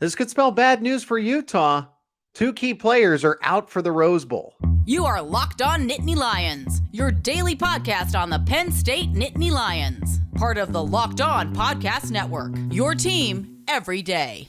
This could spell bad news for Utah. Two key players are out for the Rose Bowl. You are Locked On Nittany Lions, your daily podcast on the Penn State Nittany Lions. Part of the Locked On Podcast Network, your team every day.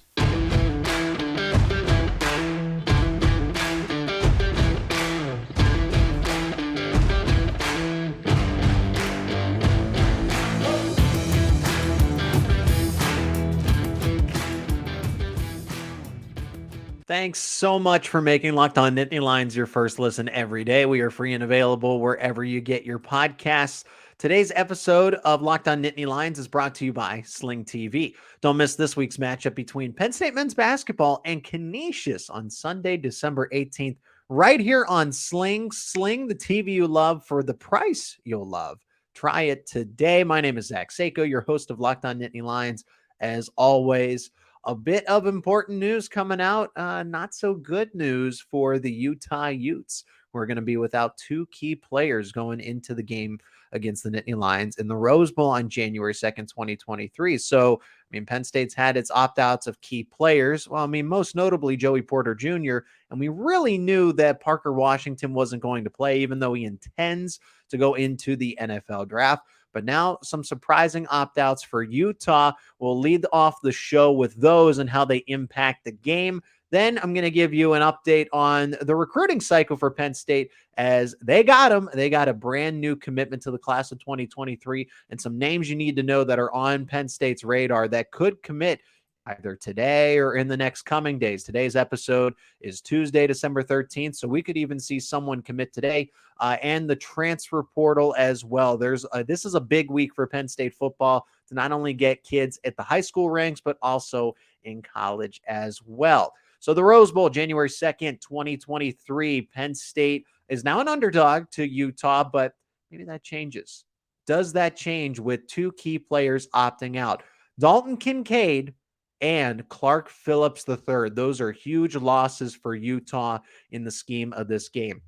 Thanks so much for making Locked On Nittany Lions your first listen every day. We are free and available wherever you get your podcasts. Today's episode of Locked On Nittany Lions is brought to you by Sling TV. Don't miss this week's matchup between Penn State men's basketball and Canisius on Sunday, December 18th, right here on Sling. Sling, the TV you love for the price you'll love. Try it today. My name is Zach Seyko, your host of Locked On Nittany Lions. As always, a bit of important news coming out. Not so good news for the Utah Utes. We're going to be without two key players going into the game against the Nittany Lions in the Rose Bowl on January 2nd, 2023. So, Penn State's had its opt-outs of key players. Well, most notably Joey Porter Jr., and we really knew that Parker Washington wasn't going to play, even though he intends to go into the NFL draft. But now some surprising opt-outs for Utah. We'll lead off the show with those and how they impact the game. Then I'm going to give you an update on the recruiting cycle for Penn State as they got him. They got a brand new commitment to the class of 2023 and some names you need to know that are on Penn State's radar that could commit either today or in the next coming days. Today's episode is Tuesday, December 13th, so we could even see someone commit today and the transfer portal as well. This is a big week for Penn State football to not only get kids at the high school ranks, but also in college as well. So the Rose Bowl, January 2nd, 2023, Penn State is now an underdog to Utah, but maybe that changes. Does that change with two key players opting out? Dalton Kincaid and Clark Phillips III. Those are huge losses for Utah in the scheme of this game.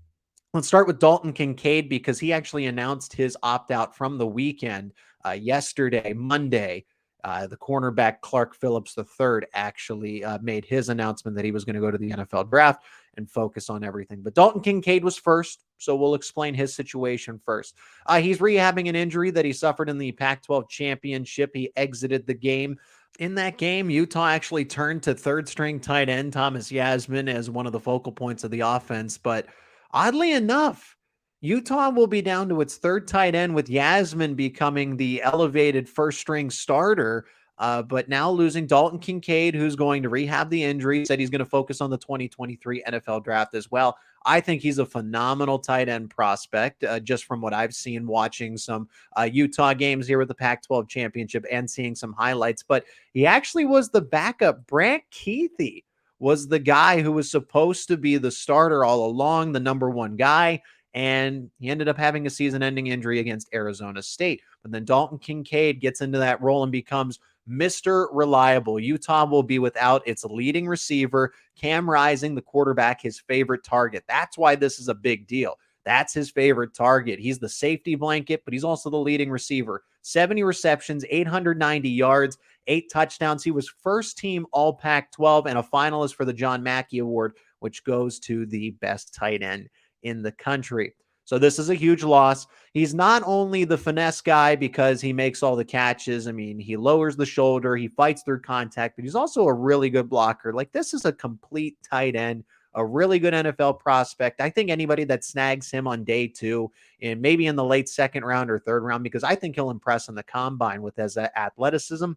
Let's start with Dalton Kincaid because he actually announced his opt-out from the weekend yesterday, Monday. The cornerback Clark Phillips III actually made his announcement that he was going to go to the NFL draft and focus on everything. But Dalton Kincaid was first, so we'll explain his situation first. He's rehabbing an injury that he suffered in the Pac-12 championship. He exited the game. In that game, Utah actually turned to third-string tight end Thomas Yasmin as one of the focal points of the offense. But oddly enough, Utah will be down to its third tight end with Yasmin becoming the elevated first-string starter, but now losing Dalton Kincaid, who's going to rehab the injury, said he's going to focus on the 2023 NFL draft as well. I think he's a phenomenal tight end prospect, just from what I've seen watching some Utah games here with the Pac-12 championship and seeing some highlights. But he actually was the backup. Brant Kuithe was the guy who was supposed to be the starter all along, the number one guy. And he ended up having a season-ending injury against Arizona State. But then Dalton Kincaid gets into that role and becomes Mr. Reliable. Utah will be without its leading receiver, Cam Rising, the quarterback, his favorite target. That's why this is a big deal. That's his favorite target. He's the safety blanket, but he's also the leading receiver. 70 receptions, 890 yards, 8 touchdowns. He was first team All Pac-12 and a finalist for the John Mackey Award, which goes to the best tight end in the country. So this is a huge loss. He's not only the finesse guy because he makes all the catches. He lowers the shoulder, he fights through contact, but he's also a really good blocker. Like, this is a complete tight end, a really good NFL prospect. I think anybody that snags him on day 2 and maybe in the late second round or third round, because I think he'll impress in the combine with his athleticism.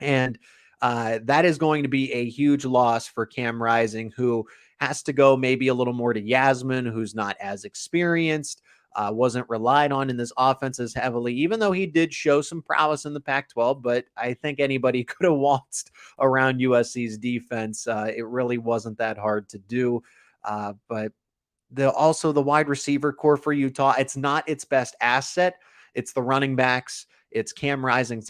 And that is going to be a huge loss for Cam Rising, who has to go maybe a little more to Yasmin, who's not as experienced, wasn't relied on in this offense as heavily, even though he did show some prowess in the Pac-12. But I think anybody could have waltzed around USC's defense. It really wasn't that hard to do. But also the wide receiver core for Utah, it's not its best asset. It's the running backs. It's Cam Rising's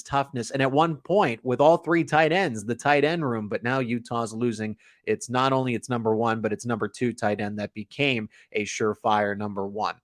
toughness. And at one point, with all three tight ends, the tight end room, but now Utah's losing. It's not only its number 1, but its number 2 tight end that became a surefire number 1.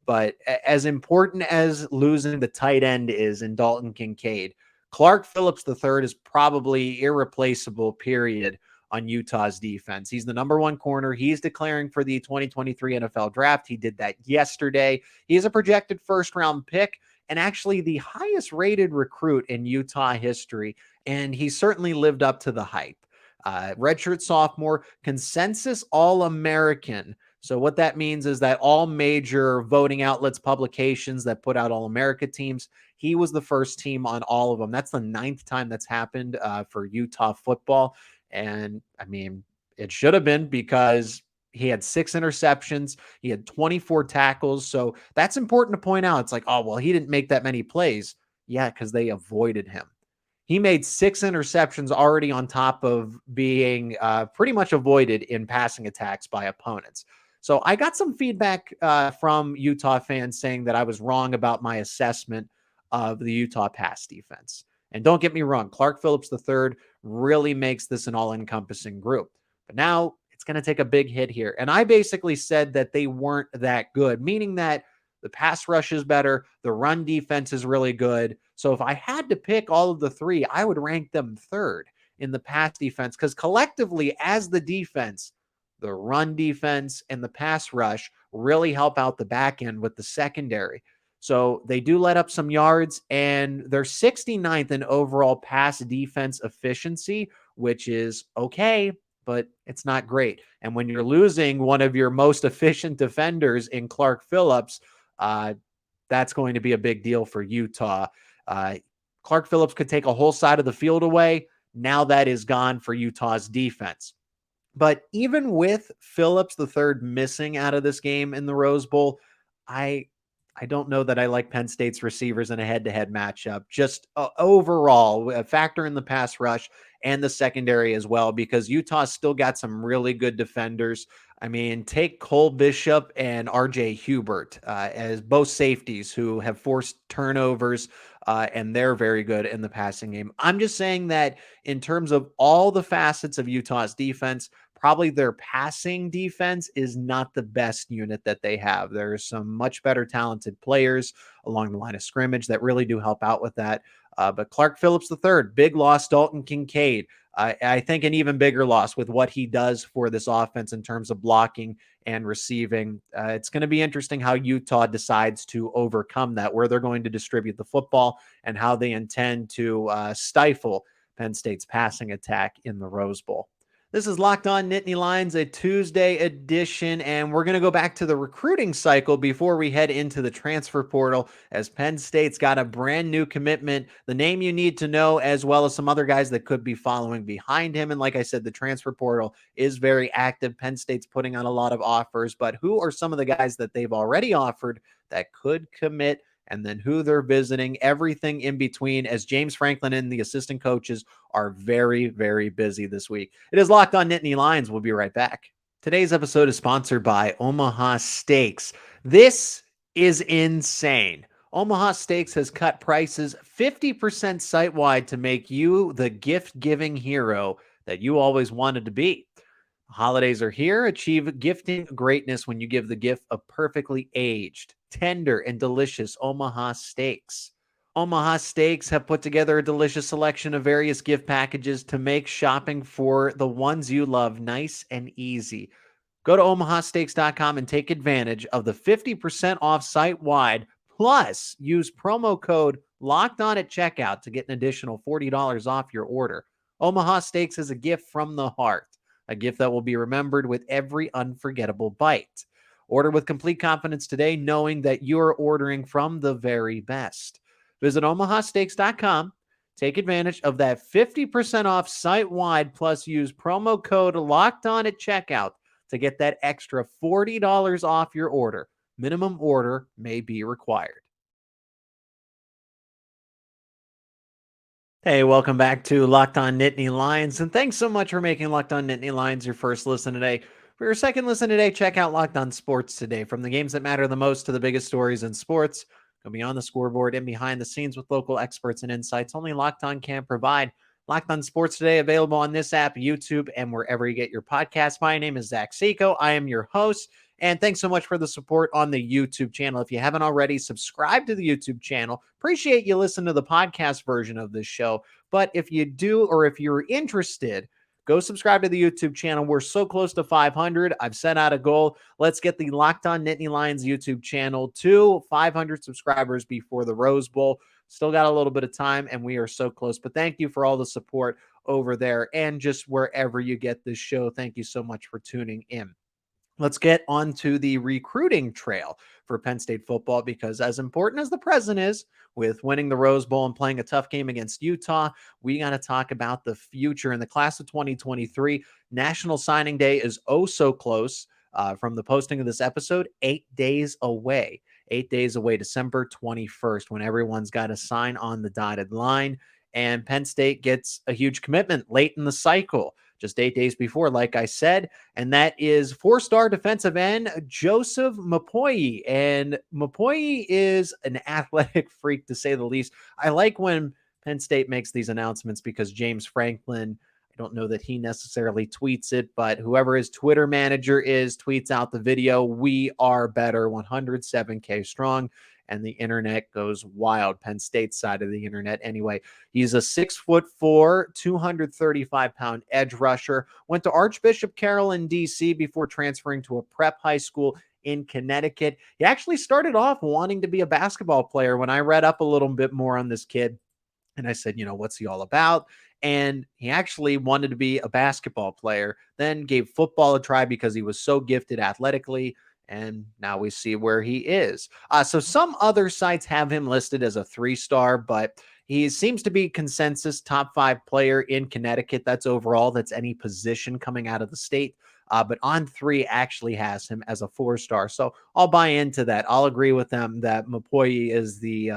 But as important as losing the tight end is in Dalton Kincaid, Clark Phillips III is probably irreplaceable, period, on Utah's defense. He's the number one corner. He's declaring for the 2023 NFL draft. He did that yesterday. He is a projected first-round pick and actually the highest rated recruit in Utah history. And he certainly lived up to the hype. Redshirt sophomore, consensus All-American. So what that means is that all major voting outlets, publications that put out All-America teams, he was the first team on all of them. That's the 9th time that's happened for Utah football. And I mean, it should have been because he had 6 interceptions. He had 24 tackles. So that's important to point out. It's like, oh, well, he didn't make that many plays. Yeah, because they avoided him. He made 6 interceptions already on top of being pretty much avoided in passing attacks by opponents. So I got some feedback from Utah fans saying that I was wrong about my assessment of the Utah pass defense. And don't get me wrong, Clark Phillips III really makes this an all-encompassing group. But now it's going to take a big hit here. And I basically said that they weren't that good, meaning that the pass rush is better. The run defense is really good. So if I had to pick all of the three, I would rank them third in the pass defense because collectively as the defense, the run defense and the pass rush really help out the back end with the secondary. So they do let up some yards and they're 69th in overall pass defense efficiency, which is okay, but it's not great. And when you're losing one of your most efficient defenders in Clark Phillips, that's going to be a big deal for Utah. Clark Phillips could take a whole side of the field away. Now that is gone for Utah's defense. But even with Phillips III missing out of this game in the Rose Bowl, I don't know that I like Penn State's receivers in a head-to-head matchup. Just overall, a factor in the pass rush and the secondary as well, because Utah's still got some really good defenders. I mean, take Cole Bishop and RJ Hubert as both safeties who have forced turnovers, and they're very good in the passing game. I'm just saying that in terms of all the facets of Utah's defense, probably their passing defense is not the best unit that they have. There's some much better talented players along the line of scrimmage that really do help out with that. But Clark Phillips III, big loss. Dalton Kincaid, I think an even bigger loss with what he does for this offense in terms of blocking and receiving. It's going to be interesting how Utah decides to overcome that, where they're going to distribute the football and how they intend to stifle Penn State's passing attack in the Rose Bowl. This is Locked On Nittany Lions, a Tuesday edition, and we're going to go back to the recruiting cycle before we head into the transfer portal, as Penn State's got a brand new commitment, the name you need to know, as well as some other guys that could be following behind him. And like I said, the transfer portal is very active. Penn State's putting on a lot of offers, but who are some of the guys that they've already offered that could commit, and then who they're visiting, everything in between, as James Franklin and the assistant coaches are very, very busy this week. It is Locked On Nittany Lions. We'll be right back. Today's episode is sponsored by Omaha Steaks. This is insane. Omaha Steaks has cut prices 50% site-wide to make you the gift-giving hero that you always wanted to be. Holidays are here. Achieve gifting greatness when you give the gift of perfectly aged, tender, and delicious Omaha steaks. Omaha Steaks have put together a delicious selection of various gift packages to make shopping for the ones you love nice and easy. Go to omahasteaks.com and take advantage of the 50% off site-wide, plus use promo code LOCKEDON at checkout to get an additional $40 off your order. Omaha Steaks is a gift from the heart. A gift that will be remembered with every unforgettable bite. Order with complete confidence today, knowing that you're ordering from the very best. Visit omahasteaks.com. Take advantage of that 50% off site-wide, plus use promo code LOCKEDON at checkout to get that extra $40 off your order. Minimum order may be required. Hey, welcome back to Locked On Nittany Lions, and thanks so much for making Locked On Nittany Lions your first listen today. For your second listen today, check out Locked On Sports Today. From the games that matter the most to the biggest stories in sports, go beyond the scoreboard and behind the scenes with local experts and insights only Locked On can provide. Locked On Sports Today, available on this app, YouTube, and wherever you get your podcasts. My name is Zach Seyko. I am your host. And thanks so much for the support on the YouTube channel. If you haven't already, subscribe to the YouTube channel. Appreciate you listening to the podcast version of this show. But if you do, or if you're interested, go subscribe to the YouTube channel. We're so close to 500. I've set out a goal. Let's get the Locked On Nittany Lions YouTube channel to 500 subscribers before the Rose Bowl. Still got a little bit of time, and we are so close. But thank you for all the support over there and just wherever you get this show. Thank you so much for tuning in. Let's get on to the recruiting trail for Penn State football, because as important as the present is with winning the Rose Bowl and playing a tough game against Utah, we got to talk about the future. In the class of 2023, National Signing Day is oh so close. From the posting of this episode, 8 days away. 8 days away, December 21st, when everyone's got to sign on the dotted line. And Penn State gets a huge commitment late in the cycle, just 8 days before, like I said, and that is four-star defensive end Joseph Mupoyi. And Mupoyi is an athletic freak, to say the least. I like when Penn State makes these announcements, because James Franklin, I don't know that he necessarily tweets it, but whoever his Twitter manager is tweets out the video. We are better, 107K strong. And the internet goes wild. Penn State side of the internet. Anyway, he's a 6'4", 235-pound edge rusher. Went to Archbishop Carroll in D.C. before transferring to a prep high school in Connecticut. He actually started off wanting to be a basketball player. When I read up a little bit more on this kid, and I said, what's he all about? And he actually wanted to be a basketball player, then gave football a try because he was so gifted athletically. And now we see where he is. So some other sites have him listed as a 3-star, but he seems to be consensus top 5 player in Connecticut. That's overall. That's any position coming out of the state. But On3 actually has him as a 4-star. So I'll buy into that. I'll agree with them that Mupoyi is the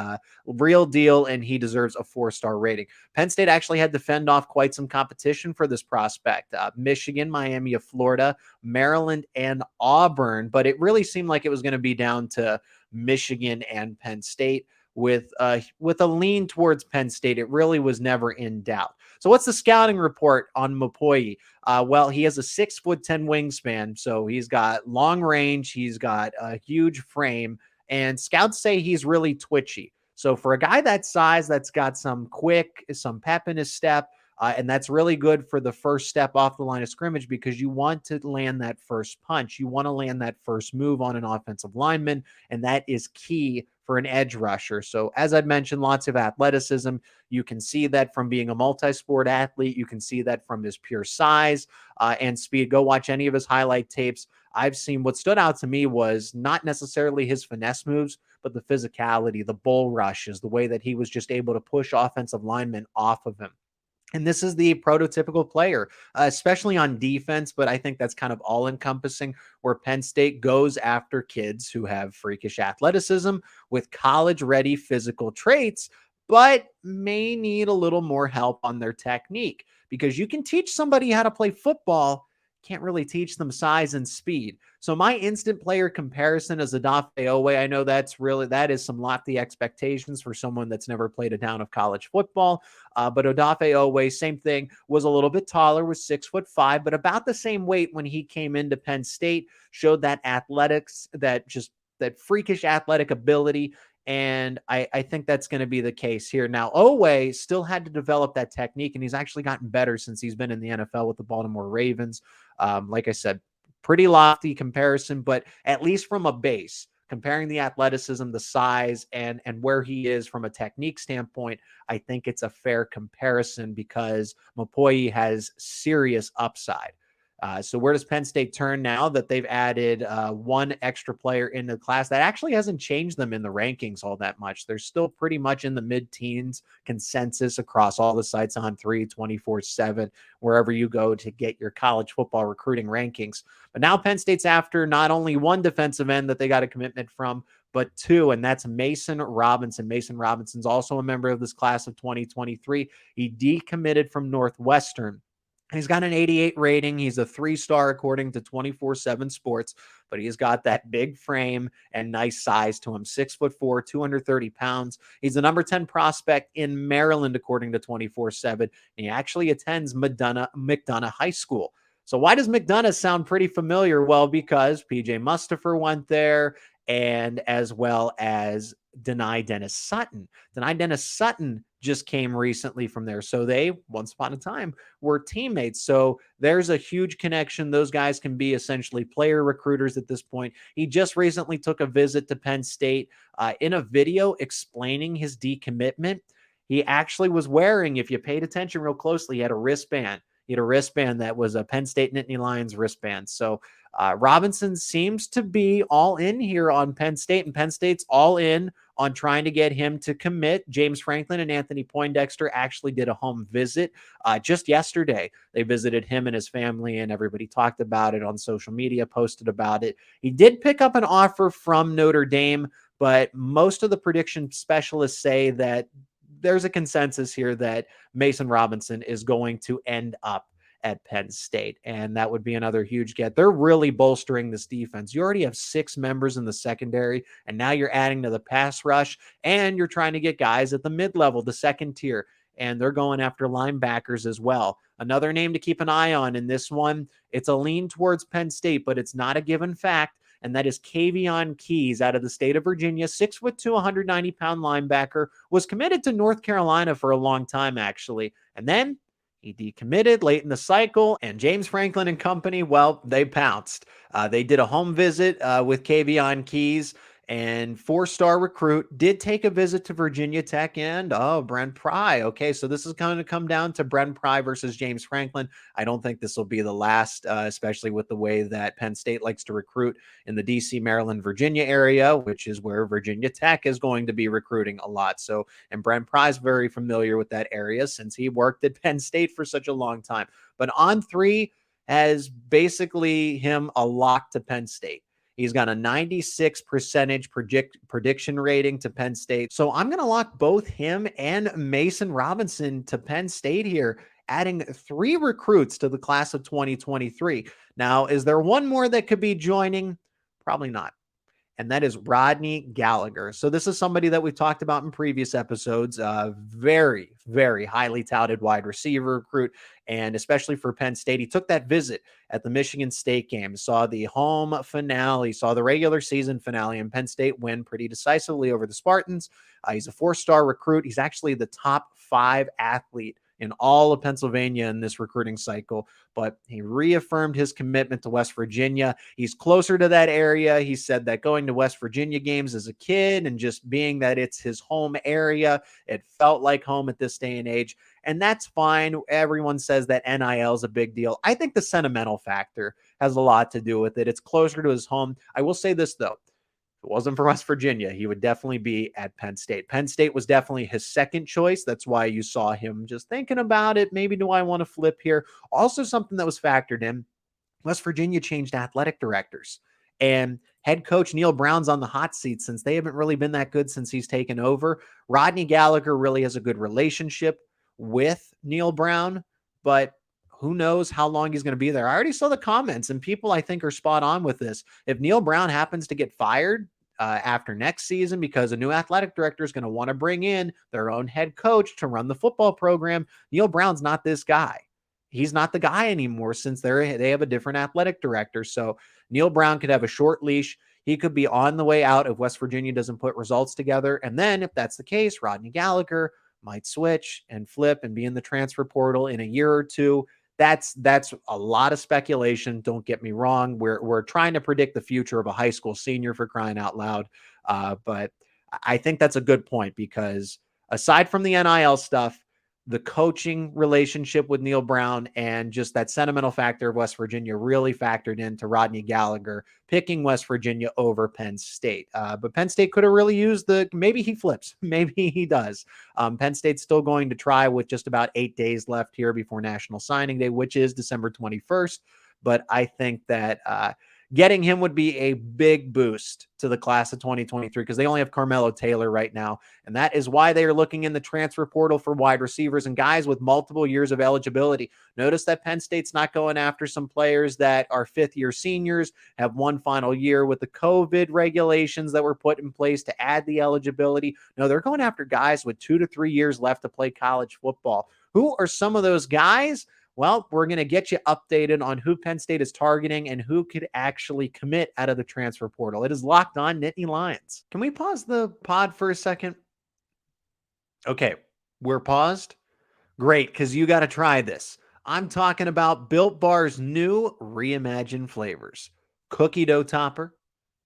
real deal, and he deserves a 4-star rating. Penn State actually had to fend off quite some competition for this prospect. Michigan, Miami of Florida, Maryland, and Auburn. But it really seemed like it was going to be down to Michigan and Penn State, with a lean towards Penn State. It really was never in doubt. So what's the scouting report on Mupoyi? Well, he has a 6'10" wingspan, so he's got long range. He's got a huge frame, and scouts say he's really twitchy. So for a guy that size, that's got some pep in his step, and that's really good for the first step off the line of scrimmage, because you want to land that first punch. You want to land that first move on an offensive lineman, and that is key for an edge rusher. So as I've mentioned, lots of athleticism. You can see that from being a multi-sport athlete. You can see that from his pure size and speed. Go watch any of his highlight tapes. I've seen, what stood out to me was not necessarily his finesse moves, but the physicality, the bull rushes, the way that he was just able to push offensive linemen off of him. And this is the prototypical player, especially on defense, but I think that's kind of all-encompassing, where Penn State goes after kids who have freakish athleticism with college-ready physical traits, but may need a little more help on their technique, because you can teach somebody how to play football, can't really teach them size and speed. So my instant player comparison is Odafe Oweh. I know that is some lofty expectations for someone that's never played a down of college football. But Odafe Oweh, same thing, was a little bit taller, was 6'5", but about the same weight when he came into Penn State, showed that athletics, that freakish athletic ability. And I think that's going to be the case here. Now, Oweh still had to develop that technique, and he's actually gotten better since he's been in the NFL with the Baltimore Ravens. Like I said, pretty lofty comparison, but at least from a base, comparing the athleticism, the size, and where he is from a technique standpoint, I think it's a fair comparison, because Mupoyi has serious upside. So where does Penn State turn now that they've added one extra player in the class? That actually hasn't changed them in the rankings all that much. They're still pretty much in the mid-teens consensus across all the sites, On3, 24/7, wherever you go to get your college football recruiting rankings. But now Penn State's after not only one defensive end that they got a commitment from, but 2, and that's Mason Robinson. Mason Robinson's also a member of this class of 2023. He decommitted from Northwestern. He's got an 88 rating. He's a 3-star according to 24/7 Sports, but he's got that big frame and nice size to him. 6'4", 230 pounds. He's the number 10 prospect in Maryland according to 24/7. And he actually attends McDonough High School. So why does McDonough sound pretty familiar? Well, because PJ Mustipher went there, and as well as Denai Dennis Sutton. Denai Dennis Sutton just came recently from there. So they, once upon a time, were teammates. So there's a huge connection. Those guys can be essentially player recruiters at this point. He just recently took a visit to Penn State. In a video explaining his decommitment, he actually was wearing, if you paid attention real closely, he had a wristband. He had a wristband that was a Penn State Nittany Lions wristband. So Robinson seems to be all in here on Penn State, and Penn State's all in on trying to get him to commit. James Franklin and Anthony Poindexter actually did a home visit just yesterday. They visited him and his family, and everybody talked about it on social media, posted about it. He did pick up an offer from Notre Dame, but most of the prediction specialists say that there's a consensus here that Mason Robinson is going to end up at Penn State, and that would be another huge get. They're really bolstering this defense. You already have 6 members in the secondary, and now you're adding to the pass rush, and you're trying to get guys at the mid-level, the second tier, and they're going after linebackers as well. Another name to keep an eye on in this one, it's a lean towards Penn State, but it's not a given fact, and that is Kaveion Keys out of the state of Virginia, 6'2", 190-pound linebacker, was committed to North Carolina for a long time, actually, and then he decommitted late in the cycle, and James Franklin and company, well, they pounced. They did a home visit with Kaveion Keys, and 4-star recruit did take a visit to Virginia Tech and, Brent Pry. Okay, so this is going to come down to Brent Pry versus James Franklin. I don't think this will be the last, especially with the way that Penn State likes to recruit in the D.C., Maryland, Virginia area, which is where Virginia Tech is going to be recruiting a lot. So, and Brent Pry is very familiar with that area since he worked at Penn State for such a long time. But On 3 has basically him a lock to Penn State. He's got a 96% prediction rating to Penn State. So I'm going to lock both him and Mason Robinson to Penn State here, adding 3 recruits to the class of 2023. Now, is there one more that could be joining? Probably not. And that is Rodney Gallagher. So this is somebody that we've talked about in previous episodes. Very, very highly touted wide receiver recruit, and especially for Penn State. He took that visit at the Michigan State game, saw the home finale, saw the regular season finale, and Penn State win pretty decisively over the Spartans. He's a 4-star recruit. He's actually the top 5 athlete in all of Pennsylvania in this recruiting cycle, but he reaffirmed his commitment to West Virginia. He's closer to that area. He said that going to West Virginia games as a kid and just being that it's his home area, it felt like home at this day and age, and that's fine. Everyone says that NIL is a big deal. I think the sentimental factor has a lot to do with it. It's closer to his home. I will say this, though. If it wasn't for West Virginia, he would definitely be at Penn State. Penn State was definitely his second choice. That's why you saw him just thinking about it. Maybe do I want to flip here? Also, something that was factored in, West Virginia changed athletic directors. And head coach Neil Brown's on the hot seat since they haven't really been that good since he's taken over. Rodney Gallagher really has a good relationship with Neil Brown, but who knows how long he's going to be there. I already saw the comments, and people I think are spot on with this. If Neil Brown happens to get fired after next season because a new athletic director is going to want to bring in their own head coach to run the football program, Neil Brown's not this guy. He's not the guy anymore since they have a different athletic director. So Neil Brown could have a short leash. He could be on the way out if West Virginia doesn't put results together. And then if that's the case, Rodney Gallagher might switch and flip and be in the transfer portal in a year or two. That's a lot of speculation. Don't get me wrong. We're trying to predict the future of a high school senior, for crying out loud. But I think that's a good point because aside from the NIL stuff, the coaching relationship with Neil Brown and just that sentimental factor of West Virginia really factored into Rodney Gallagher picking West Virginia over Penn State. But Penn State could have really used maybe he flips. Maybe he does. Penn State's still going to try with just about 8 days left here before National Signing Day, which is December 21st. But I think that getting him would be a big boost to the class of 2023 because they only have Carmelo Taylor right now. And that is why they are looking in the transfer portal for wide receivers and guys with multiple years of eligibility. Notice that Penn State's not going after some players that are fifth-year seniors, have one final year with the COVID regulations that were put in place to add the eligibility. No, they're going after guys with 2 to 3 years left to play college football. Who are some of those guys? Well, we're going to get you updated on who Penn State is targeting and who could actually commit out of the transfer portal. It is Locked On Nittany Lions. Can we pause the pod for a second? Okay, we're paused. Great, because you got to try this. I'm talking about Built Bar's new reimagined flavors: cookie dough topper,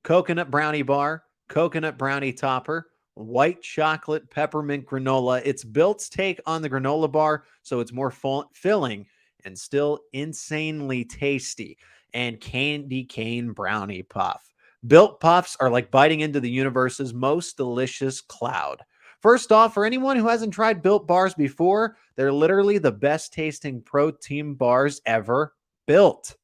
coconut brownie bar, coconut brownie topper, white chocolate peppermint granola. It's Built's take on the granola bar, so it's more filling and still insanely tasty. And candy cane brownie puff. Built puffs are like biting into the universe's most delicious cloud. First off, for anyone who hasn't tried Built bars before, they're literally the best tasting protein bars ever built.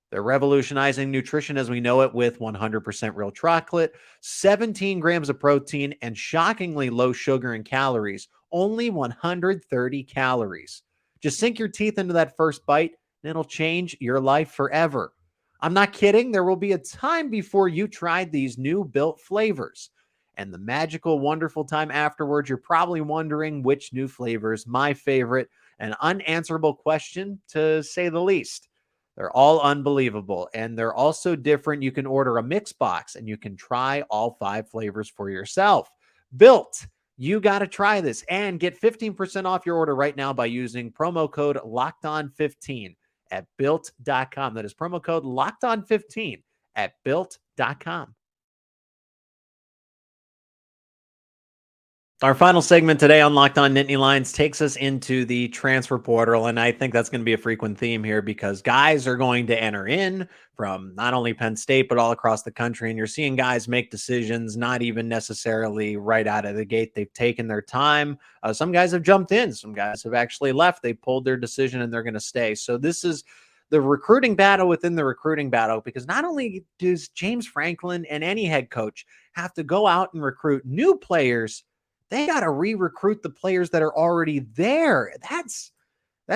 They're revolutionizing nutrition as we know it with 100% real chocolate, 17 grams of protein, and shockingly low sugar and calories, only 130 calories. Just sink your teeth into that first bite, and it'll change your life forever. I'm not kidding. There will be a time before you tried these new Built flavors. And the magical, wonderful time afterwards, you're probably wondering which new flavor is my favorite. An unanswerable question, to say the least. They're all unbelievable, and they're also different. You can order a mix box, and you can try all 5 flavors for yourself. Built, you got to try this and get 15% off your order right now by using promo code LOCKEDON15 at Built.com. That is promo code LOCKEDON15 at Built.com. Our final segment today on Locked On Nittany Lions takes us into the transfer portal, and I think that's going to be a frequent theme here because guys are going to enter in from not only Penn State, but all across the country, and you're seeing guys make decisions not even necessarily right out of the gate. They've taken their time. Some guys have jumped in. Some guys have actually left. They pulled their decision, and they're going to stay. So this is the recruiting battle within the recruiting battle, because not only does James Franklin and any head coach have to go out and recruit new players, they got to re-recruit the players that are already there. That's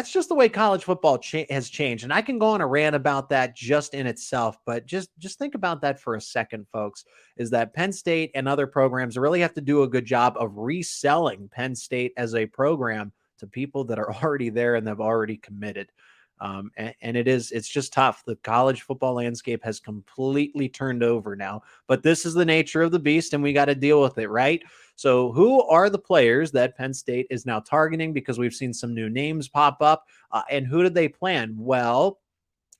just the way college football has changed. And I can go on a rant about that just in itself, but just think about that for a second, folks, is that Penn State and other programs really have to do a good job of reselling Penn State as a program to people that are already there and have already committed. It's just tough. The college football landscape has completely turned over now, but this is the nature of the beast and we got to deal with it, right? So who are the players that Penn State is now targeting? Because we've seen some new names pop up, and who did they plan? Well,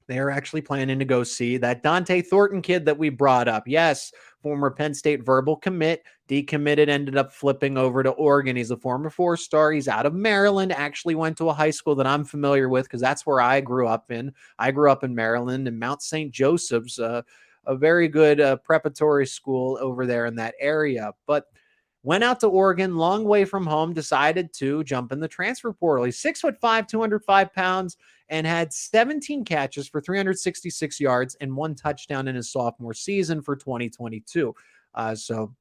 they're actually planning to go see that Dante Thornton kid that we brought up. Yes, former Penn State verbal commit, decommitted, ended up flipping over to Oregon. He's a former 4-star. He's out of Maryland, actually went to a high school that I'm familiar with because that's where I grew up in. I grew up in Maryland, and Mount St. Joseph's, a very good preparatory school over there in that area. But went out to Oregon, long way from home, decided to jump in the transfer portal. He's 6'5", 205 pounds, and had 17 catches for 366 yards and 1 touchdown in his sophomore season for 2022. So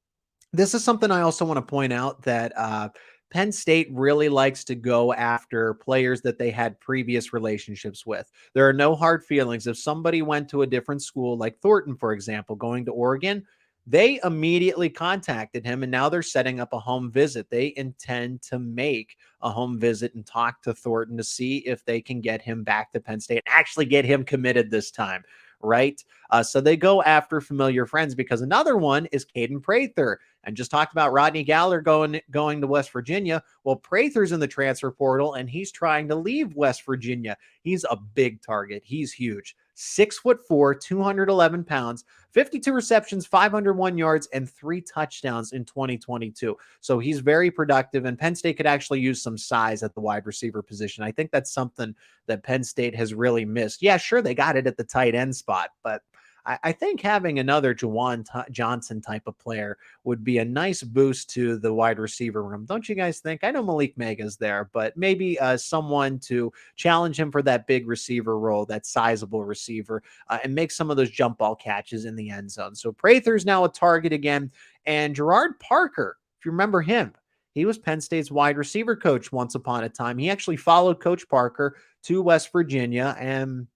this is something I also want to point out, that Penn State really likes to go after players that they had previous relationships with. There are no hard feelings. If somebody went to a different school, like Thornton, for example, going to Oregon, they immediately contacted him, and now they're setting up a home visit. They intend to make a home visit and talk to Thornton to see if they can get him back to Penn State, actually get him committed this time, right? So they go after familiar friends, because another one is Caden Prather. And just talked about Rodney Gallagher going to West Virginia. Well, Prather's in the transfer portal, and he's trying to leave West Virginia. He's a big target. He's huge. 6'4", 211 pounds, 52 receptions, 501 yards, and 3 touchdowns in 2022. So he's very productive, and Penn State could actually use some size at the wide receiver position. I think that's something that Penn State has really missed. Yeah, sure, they got it at the tight end spot, but I think having another Juwan Johnson type of player would be a nice boost to the wide receiver room. Don't you guys think? I know Malik Mega's there, but maybe someone to challenge him for that big receiver role, that sizable receiver, and make some of those jump ball catches in the end zone. So Prather's now a target again. And Gerard Parker, if you remember him, he was Penn State's wide receiver coach once upon a time. He actually followed Coach Parker to West Virginia, and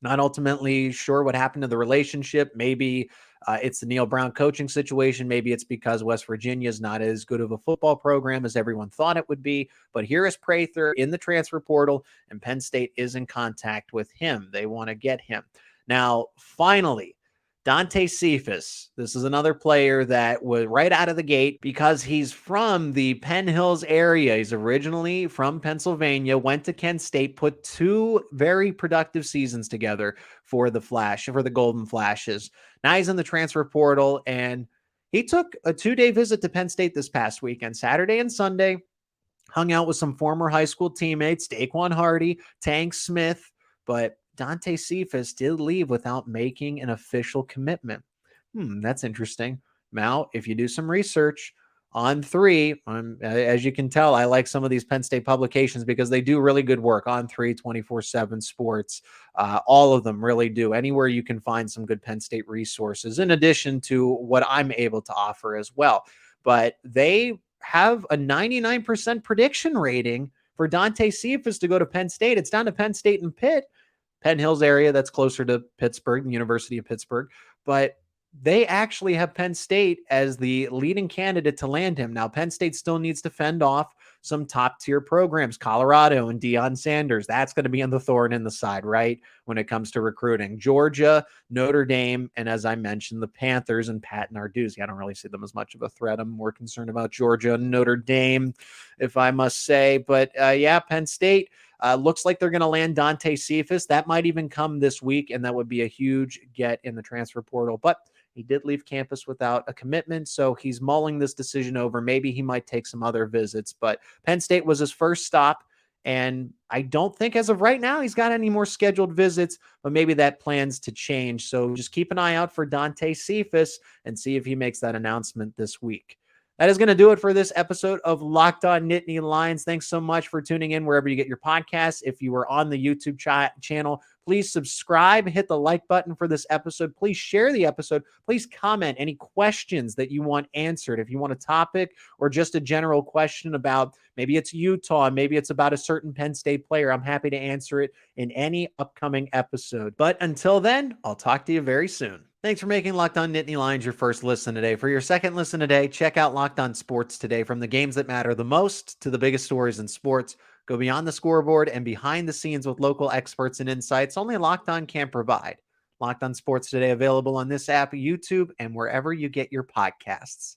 not ultimately sure what happened to the relationship. Maybe it's the Neil Brown coaching situation. Maybe it's because West Virginia is not as good of a football program as everyone thought it would be. But here is Prather in the transfer portal, and Penn State is in contact with him. They want to get him. Now, finally, Dante Cephas. This is another player that was right out of the gate because he's from the Penn Hills area. He's originally from Pennsylvania, went to Kent State, put 2 very productive seasons together for the Golden Flashes. Now he's in the transfer portal, and he took a 2-day visit to Penn State this past weekend, Saturday and Sunday, hung out with some former high school teammates, Daquan Hardy, Tank Smith, but Dante Cephas did leave without making an official commitment. That's interesting. Now, if you do some research on 3, as you can tell, I like some of these Penn State publications because they do really good work. On 3, 24/7 Sports, all of them really do. Anywhere you can find some good Penn State resources, in addition to what I'm able to offer as well. But they have a 99% prediction rating for Dante Cephas to go to Penn State. It's down to Penn State and Pitt. Penn Hills area, that's closer to Pittsburgh, the University of Pittsburgh, but they actually have Penn State as the leading candidate to land him. Now, Penn State still needs to fend off some top tier programs, Colorado and Deion Sanders. That's going to be on the thorn in the side, right? When it comes to recruiting. Georgia, Notre Dame, and as I mentioned, the Panthers and Pat Narduzzi. I don't really see them as much of a threat. I'm more concerned about Georgia and Notre Dame, if I must say. But yeah, Penn State. Looks like they're going to land Dante Cephas. That might even come this week, and that would be a huge get in the transfer portal. But he did leave campus without a commitment, so he's mulling this decision over. Maybe he might take some other visits, but Penn State was his first stop, and I don't think as of right now he's got any more scheduled visits, but maybe that plans to change. So just keep an eye out for Dante Cephas and see if he makes that announcement this week. That is going to do it for this episode of Locked On Nittany Lions. Thanks so much for tuning in wherever you get your podcasts. If you are on the YouTube channel, please subscribe, hit the like button for this episode. Please share the episode. Please comment any questions that you want answered. If you want a topic or just a general question about maybe it's Utah, maybe it's about a certain Penn State player, I'm happy to answer it in any upcoming episode. But until then, I'll talk to you very soon. Thanks for making Locked On Nittany Lions your first listen today. For your second listen today, check out Locked On Sports Today. From the games that matter the most to the biggest stories in sports, go beyond the scoreboard and behind the scenes with local experts and insights only Locked On can provide. Locked On Sports Today available on this app, YouTube, and wherever you get your podcasts.